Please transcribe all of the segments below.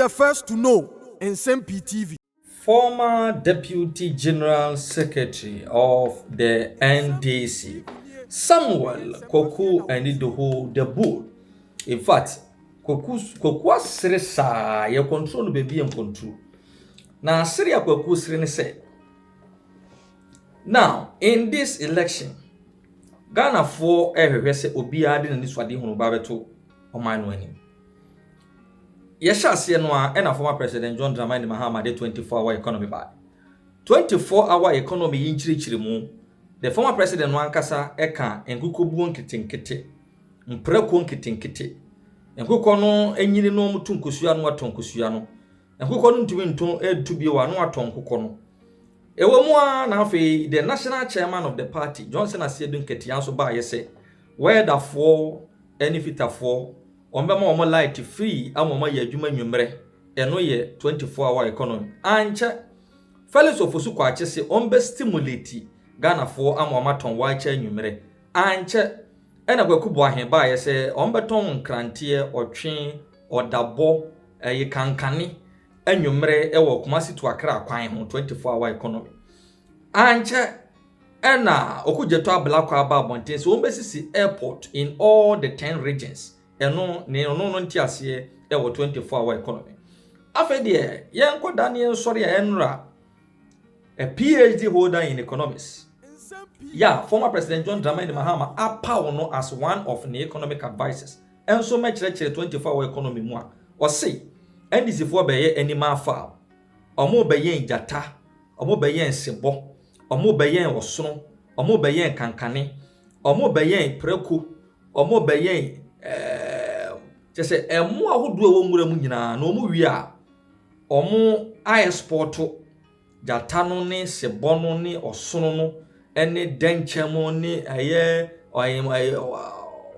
the first to know. Nsem-Pii TV. Former Deputy General Secretary of the NDC, Samuel Koku and the bull. In fact, Koku Sresa, you control the baby and control. Now, Syria Koku Srene said, now, in this election, Ghana for everywhere say Obiadi and this Wadi Hunubabeto or mine winning. Yesha Sienwa and a former President John Dramani Mahama de 24-hour economy bad. 24-hour economy in Chirimu. The former President Wankasa Eka and Kukubuan Kitinkiti, Mprekuan Kitinkiti, and Kukono Enyini no Mutunkusiano Watonkusiano, and Kukono to win to be one Waton Kukono. Ewomwa na fe the national chairman of the party Johnson Asiedun Ketianso ba yese where the for any fita for ombema omo light free amoma ye adwuma nwumre eno ye 24-hour economy anche fellows of osu kwa achese ombe stimulate Ghana for amoma ton wa cha nwumre anche ena kwakubo ahen ba yese ombe ton krantie otwe odabo ye kankane enwumre ewo Kumasi to Accra kwan ho 24-hour economy anche ena okujeto ablakwa aba bonten so ombesisi airport in all the 10 regions eno ne no ntiase ewo 24-hour economy afede yenko Daniel sorry enra a PhD holder in economics. Yeah, former President John Dramani Mahama appointed as one of the economic advisors and so much 24-hour economy mu or say NDC for beye animal farm. Omo beye jata, omo beye nsebo, omo beye osono, omo beye kankane, omo beye preku, omo beye just emu ahodo ewo mura mu nyina na omo wi a omo exporto jata no ne sebo no ne osono no ene denchemo ne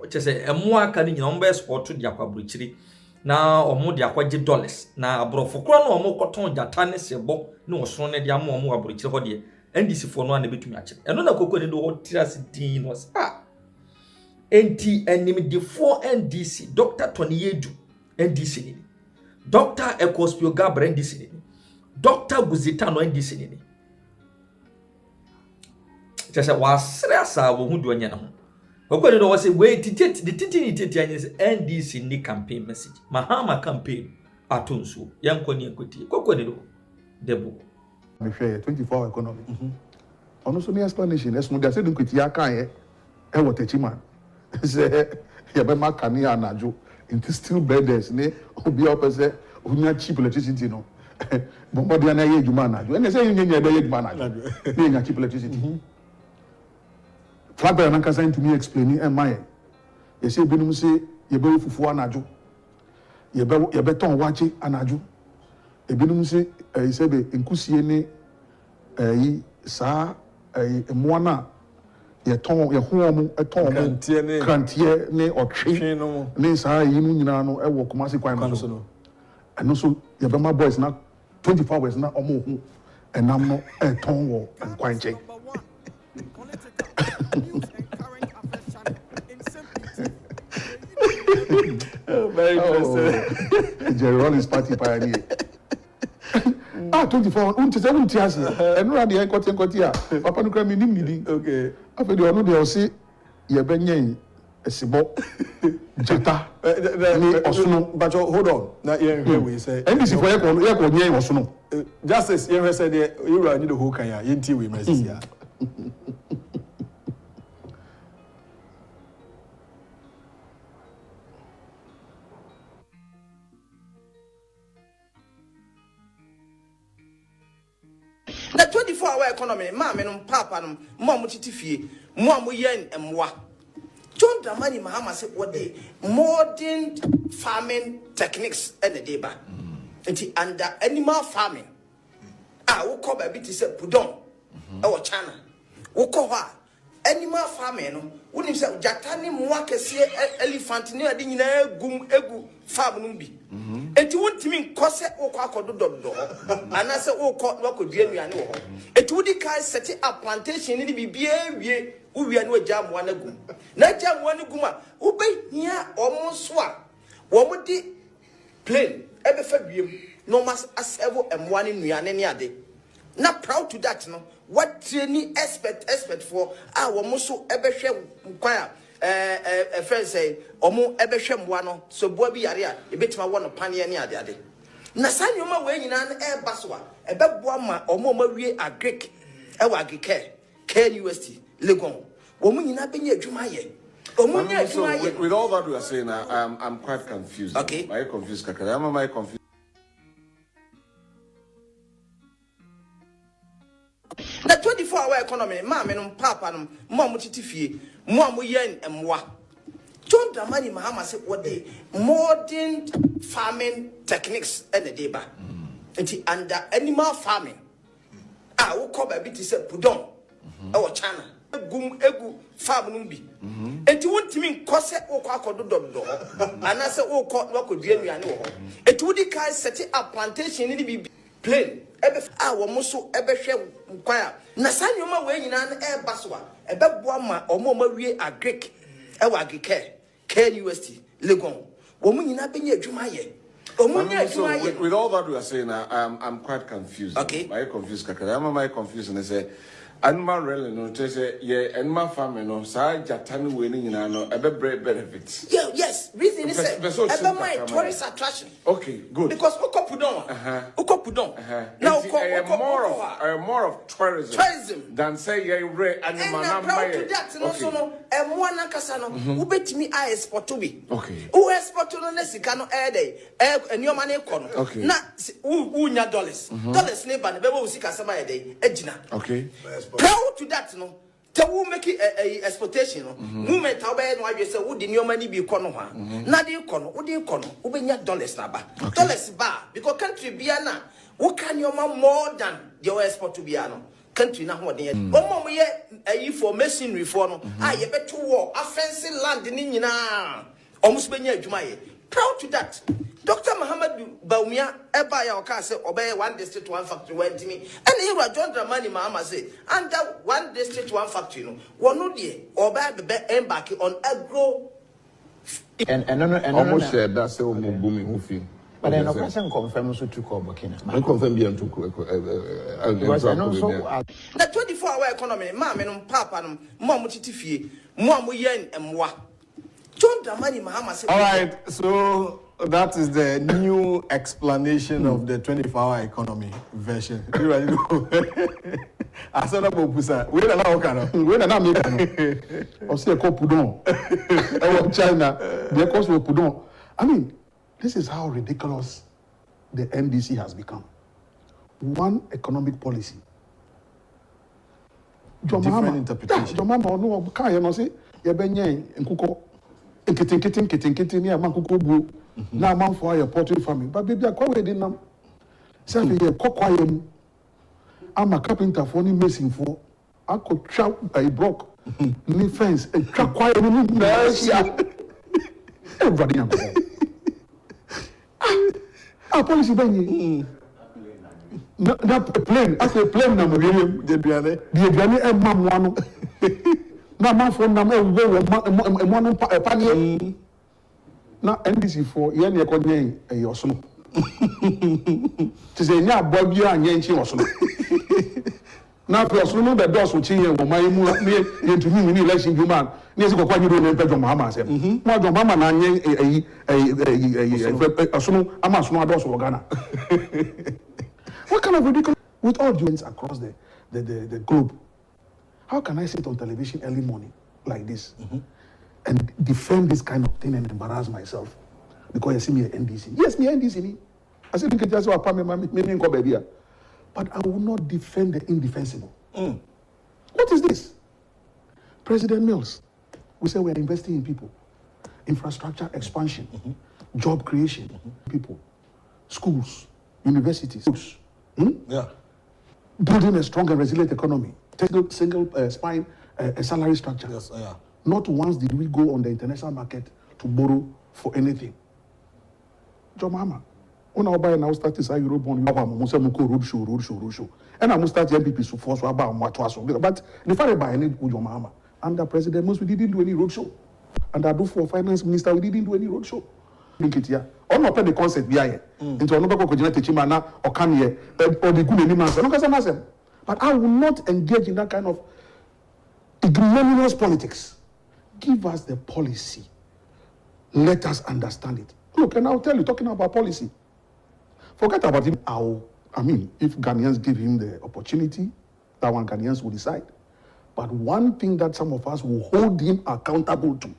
just emu aka ni nyina omo exporto dia kwabuchiri na omo de akwaje dollars na abrofo kro na omo koton jata ne sebo ne osono ne dia mo omo aburuchire ho de NDC fo no na betumi akire eno na Koku ne do tirasi din no enti enim de for NDC Dr. Tony Yedu NDC ni Dr. Ekospio Gabriel NDC ni Dr. Guzita no NDC ni just wasre asa wo hu do nya na ho Koku ne do was wait the NDC ni campaign message Mahama campaign atonso yankoni enkoti Koku ne do debo me hwe 24-hour economy ono so ni explanation eso dey say nkoti aka e wotachiman say ya be makani anajo into still beds ne obi opese onya cheap electricity no bombo dia na ye adwuma anajo ene say nya be ye adwuma anajo ne nya cheap electricity Flagbearer nan kasa into me explaining and my you say binum say ye be fufu anajo ye be ton wache anajo e binum say e say be nkusie ne yi sa moana ye ton ye hoom eton krantie ne otwe ne sa yi mu nyina no e wo Kumasi kwan no eno so ye be my boys na 24 hours na omo hu enam no eton wo kwan che very interesting. Jerry Rollins party pioneer. 24 unti asi enura de enkoti a papa no kra mi nim nidi Okay. Afa de ono de o se ye benyen esibo jata ni osono But hold on. Now here we say NDC for ye ko nyen osono justice here said you run the whole kan ya yenti we message ya. The 24-hour economy, mamma and papa, mom, titifie, mom, yen and moi. John Dramani Mahama said what the modern farming techniques and the deba. And under animal farming, I will call baby to say Pudon or China. We call her animal farming. Wouldn't say Jatani Mwaka see elephant near the gum egu farm numbi. And you want to mean Cosset or Quacodo, and I said, oh, what could be any know. It would set up plantation in the BA, we are no jam one agum. Not jam one guma, obey here almost swap. What would the plain ebe fa biem no mas asevo emwa ne nuane ne ade na proud to that no what training expert for wo mo so ebe hwe kwan a friend say omo ebe hwe mwa no so boa bi yare a ebetima wo no pane ne ade na sanyoma we nyina na e baso a ebe boa ma omo mawie agric e wa agric KNUST Legon wo mo nyina benya adwuma ye. So with all that we are saying, I'm quite confused. Okay. Am I confused, Kakari? Am I confused? The 24-hour economy, mama no papa no mom titifie, mom yen emwa. John Dramani Mahama said what the modern farming techniques and the deba. It's under animal farming. Ah, we call baby to say pudon or china. Egu farm numbi. Enti wontimi nkose okwakodo dodo. Anase okọ wakodua nuane wo ho. Enti wodi kai set up plantation ni bi plain. Ebe wo mo so ebe hwe nkwan a. Na sanyoma we nyina na e baso a. Ebe boa ma omo mawie agric. E wa agric. KNUST Legon. Wo mo nyina benya adwuma ye. So with all that we are saying, I'm quite confused. Okay. Am I confused, Kakari? Am I confused? And I say, animal really no, say animal farming no, sa jatani winning in ano, benefits. Yeah, yes. Reason is ebe my tourist attraction. Okay, good. Because ukopudon. Now more of tourism than say animal and proud to that no so no emwa kasa no ubetimi export to be. Okay. Who export to no sika no day enioma na ekọ no. Okay. Na unya dollars. Dollars ne ba na bebo sika sama day ejina. Okay. Proud to that no. Te wo make a exportation no. Movement how be no adwe say wo di enioma ni bi kọ no ha. Na de kọ no, wo de kọ no, wo benya dollars na ba. Dollars ba because country bia na wo kan enioma more than the export to bia no. Country na ho de ye. Omo ye ayi for machinery for no. Ah ye beto war, offensive land ni nyina. Omo so benya adwuma ye. Proud to that. Dr. Muhammad Baumia eba ya oka say obey one district one factory one timi. And here John Dramani Mahama say under one district one factory no. Wono de obey be embark on agro and almost said that say omo booming who feel. But then no person confirm so to call Burkina. I confirm be to because I know so the 24-hour economy mama no papa no mom titifie mom yen emwa. John Dramani Mahama say all right, so that is the new explanation of the 24-hour economy version. You already know. I said about Pusa. We don't know kind We na make no. O se ko pudon. China, because we pudon. I mean, this is how ridiculous the NDC has become. One economic policy. Different interpretation. John Mahama no ka ye no say ye benyen nkuko Kitting near Mankuko Boo. Now, man for your poultry farming. But baby, I call it in them. Say, I'm a carpenter for any missing for. I could trap a broke. New fence, a trap quiet. Everybody, I'm policy Benny. Not a plane, as a plane number, the Biane and Mam na man for na mo one panie na NDC for ye na ekonyen eyoso ti se nya abo bi anya nchi woso na pe oso no be do so chi ye wo mai mu ye ntumi ni election human ni ese kokwa nyiro ne pejo Mahama asem mo John Mahama na anya oso no ama so no ado so Ghana. What kind of ridiculous with all joints across the globe? How can I sit on television early morning like this and defend this kind of thing and embarrass myself because you see me at NDC? Yes, me NDC. I said, but I will not defend the indefensible. What is this? President Mills, we say we are investing in people, infrastructure expansion, job creation, people, schools, universities, building a strong and resilient economy. Single spine salary structure. Yes, yeah. Not once did we go on the international market to borrow for anything. John Mahama, when I buy now start this Europe on road show. And I must start MPP so force about what. But the fact by any John Mahama under President Musk we didn't do any road show. And I do for finance minister we didn't do any road show. link it here. Or not the concept behind it. Into another coconut chimana or can ye or the good animals. But I will not engage in that kind of ignominious politics. Give us the policy. Let us understand it. Look, and I'll tell you, talking about policy. Forget about him. If Ghanaians give him the opportunity, that one Ghanaians will decide. But one thing that some of us will hold him accountable to.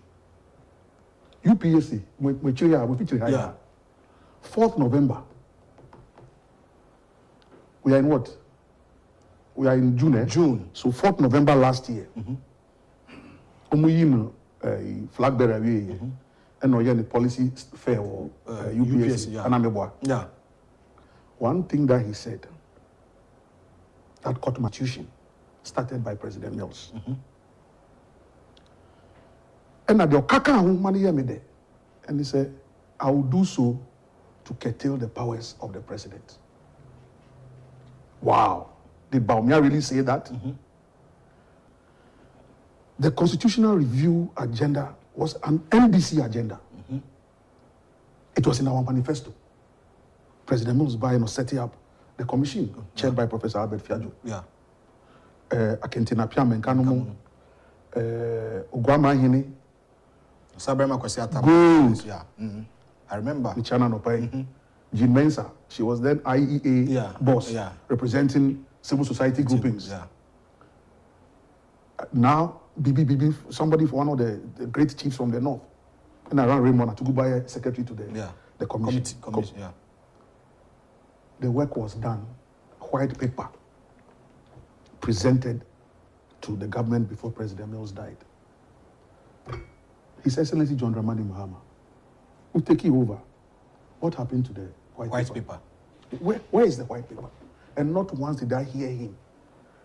UPSC, Yeah. 4th November. We are in what? We are in June. June. So 4th November last year. Flag bearer and the policy fair or UPSC. Yeah. One thing that he said, that constitution started by President Mills. And at the Okaka money there, and he said, I will do so to curtail the powers of the president. Wow. Did Baumia really say that? The constitutional review agenda was an NDC agenda. It was in our manifesto. President Mills setting up the commission chaired by Professor Albert Fiajo. Yeah. Akentina Piame Nkanomo, Ogwama Hine, Sabrema Kwesiata. Good. Yeah. I remember. Michana Nopai, Jean Mensa. She was then IEA boss, representing civil society groupings. Yeah. Now, Bibi, somebody for one of the great chiefs from the north, and around Raymond to go by secretary to the commission. Committee, yeah. The work was done. White paper presented to the government before President Mills died. His Excellency John Dramani Mahama will take you over. What happened to the white paper? Where is the white paper? And not once did I hear him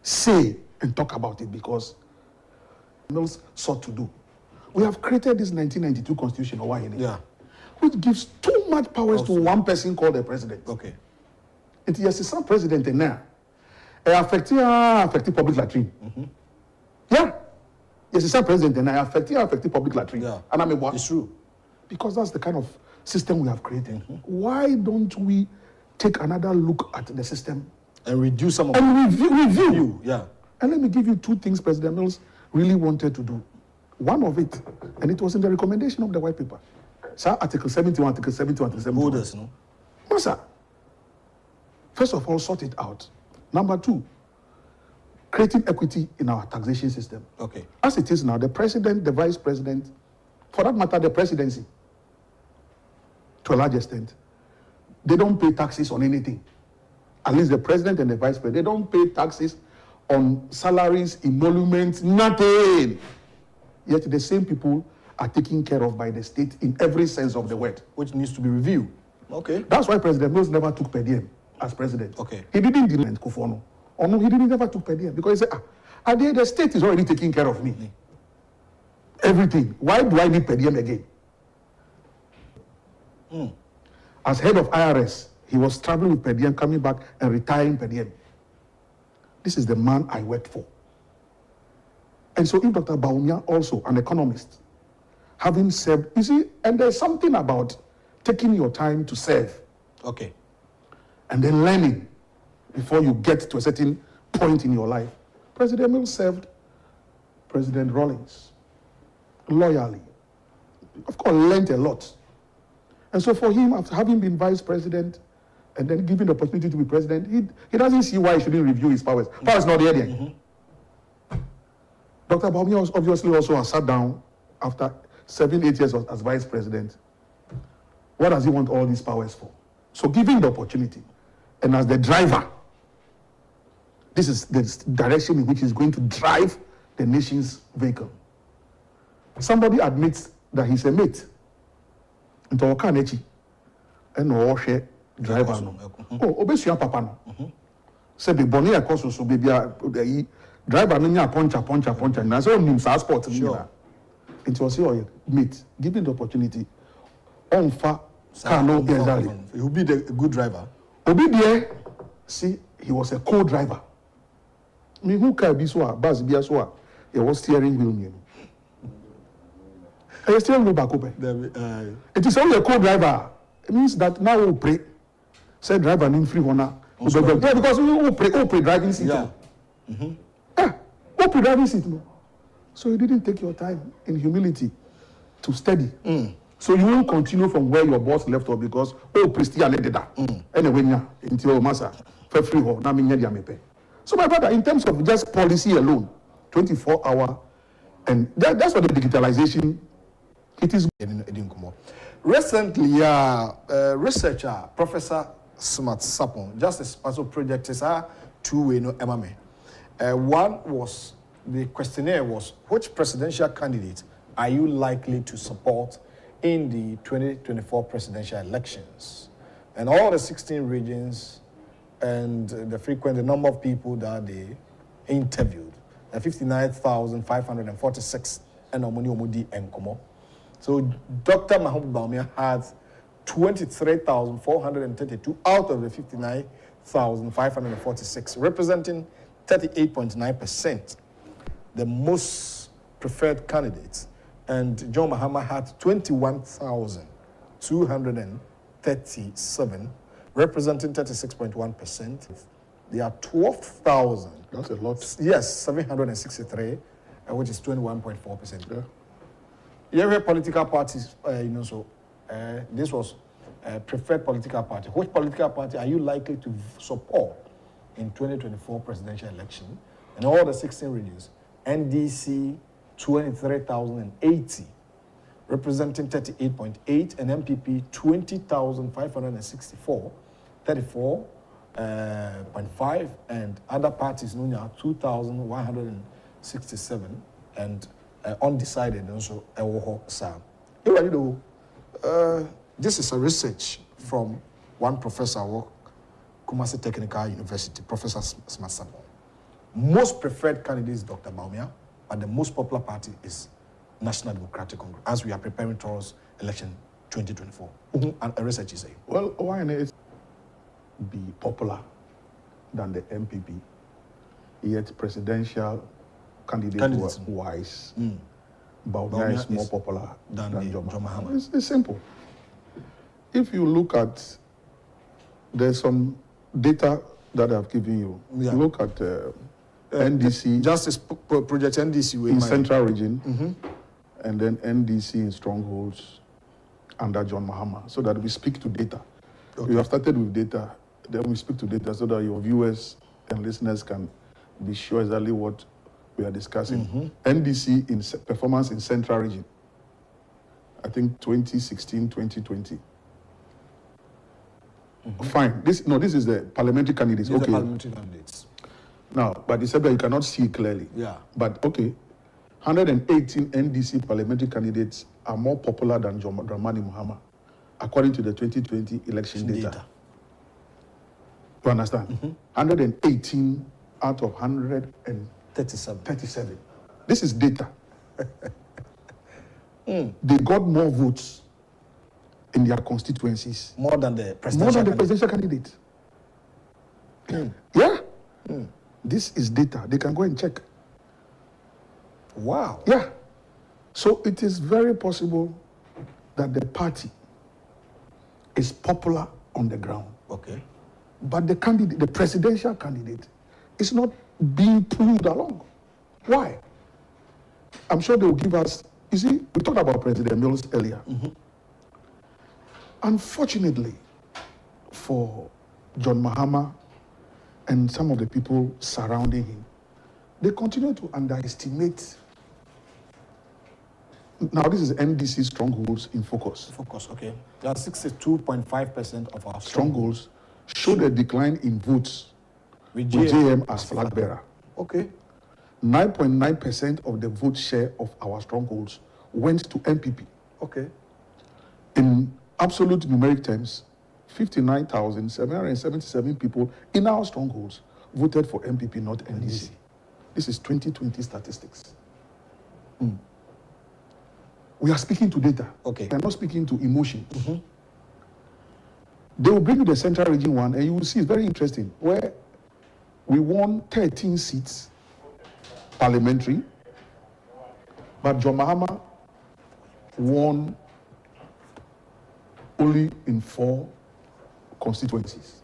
say and talk about it, because Mills sought to do. We have created this 1992 constitution, which gives too much powers to one person called the president. Okay. It is some president in there. Affecting public latrine. Yeah. Yes, some president in there affecting public latrine. Yeah. And it's true. Because that's the kind of system we have created. Why don't we take another look at the system and reduce some of and review? Yeah. And let me give you two things President Mills really wanted to do. One of it, and it was in the recommendation of the white paper. Sir, Article 71, Article 72, Article 71. Borders, no? No, sir. First of all, sort it out. Number two, creating equity in our taxation system. Okay. As it is now, the president, the vice president, for that matter, the presidency, to a large extent, they don't pay taxes on anything. At least the president and the vice president, they don't pay taxes on salaries, emoluments, nothing. Yet the same people are taken care of by the state in every sense of the word. Which needs to be reviewed. Okay. That's why President Mills never took per diem as president. Okay. He didn't demand Kufuor. Or no, he didn't never took per diem because he said, the state is already taking care of me. Everything. Why do I need per diem again? As head of IRS, he was traveling with per diem, coming back and retiring per diem. This is the man I worked for. And so if Dr. Baumia, also an economist, having served, you see, and there's something about taking your time to serve. Okay. And then learning before you get to a certain point in your life. President Mills served President Rawlings loyally. Of course, learned a lot. And so for him, after having been vice president and then given the opportunity to be president, he doesn't see why he shouldn't review his powers. Powers not there. Dr. Baumia obviously also has sat down after 7-8 years as vice president. What does he want all these powers for? So given the opportunity, and as the driver, this is the direction in which he's going to drive the nation's vehicle. Somebody admits that he's a mate. Into Okanechi, and no share driver no. Oh, obesua papa no. Say the bonny akoso so baby driver no nya punch. Na so nim sa sport ni na. It was your mate, given the opportunity. On fa car no exactly. He will be the good driver. Obi there, see, he was a co-driver. Me who can be so bus be so he was steering wheel ni. Still go back open. It is only a co-driver. It means that now we pray. Say driver in free honor. Yeah, because we pray driving seat. Yeah. Open driving seat. No. So you didn't take your time in humility to study. So you won't continue from where your boss left off because Christian did that. Anyway, now into your master for free ho. Now me pay. So my brother, in terms of just policy alone, 24-hour, and that's what the digitalization. It is. Recently, researcher Professor Smart Sapon, just a special project is two-way no MMA. One was the questionnaire was which presidential candidate are you likely to support in the 2024 presidential elections, and all the 16 regions and the number of people that they interviewed, 59,546 and omudi enkomo. So Dr. Mahama had 23,432 out of the 59,546, representing 38.9%, the most preferred candidates. And John Mahama had 21,237, representing 36.1%. There are 12,000. That's a lot. Yes, 763, which is 21.4%. Yeah. You have political parties, this was a preferred political party. Which political party are you likely to support in 2024 presidential election? And all the 16 regions, NDC 23,080, representing 38.8, and MPP 20,564, 34.5, and other parties, 2,167, and undecided. And so, this is a research from one professor at Kumasi Technical University, Professor Smasabo. Most preferred candidate is Dr. Baumia, but the most popular party is National Democratic Congress, as we are preparing towards election 2024. And a research is saying. Well, why not be popular than the MPP, yet presidential candidate wise, Baumia is more popular than John Mahama. It's simple. If you look at, there's some data that I've given you. Yeah. Look at NDC. Justice Project NDC. In Central Region, and then NDC in strongholds under John Mahama, so that we speak to data. Okay. We have started with data, then we speak to data so that your viewers and listeners can be sure exactly what we are discussing. NDC in performance in Central Region, I think 2016, 2020. Fine. This is the parliamentary candidates. Okay. The parliamentary candidates. Now, but it's that you cannot see clearly. Yeah. But okay, 118 NDC parliamentary candidates are more popular than Dramani Mahama, according to the 2020 election data. You understand? 118 out of 137. This is data. They got more votes in their constituencies. More than the presidential candidate. Yeah. This is data. They can go and check. Wow. Yeah. So it is very possible that the party is popular on the ground. Okay. But the candidate, the presidential candidate, is not being pulled along. Why? I'm sure they will give us, you see, we talked about President Mills earlier. Unfortunately, for John Mahama and some of the people surrounding him, they continue to underestimate. Now, this is NDC strongholds in focus. Okay. There are 62.5% of our strongholds showed a decline in votes with JM as flag bearer. Okay. 9.9% of the vote share of our strongholds went to MPP. Okay. In absolute numeric terms, 59,777 people in our strongholds voted for MPP, not NDC. This is 2020 statistics. We are speaking to data. Okay. We are not speaking to emotion. They will bring you the Central Region one, and you will see it's very interesting, where we won 13 seats parliamentary, but John Mahama won only in 4 constituencies.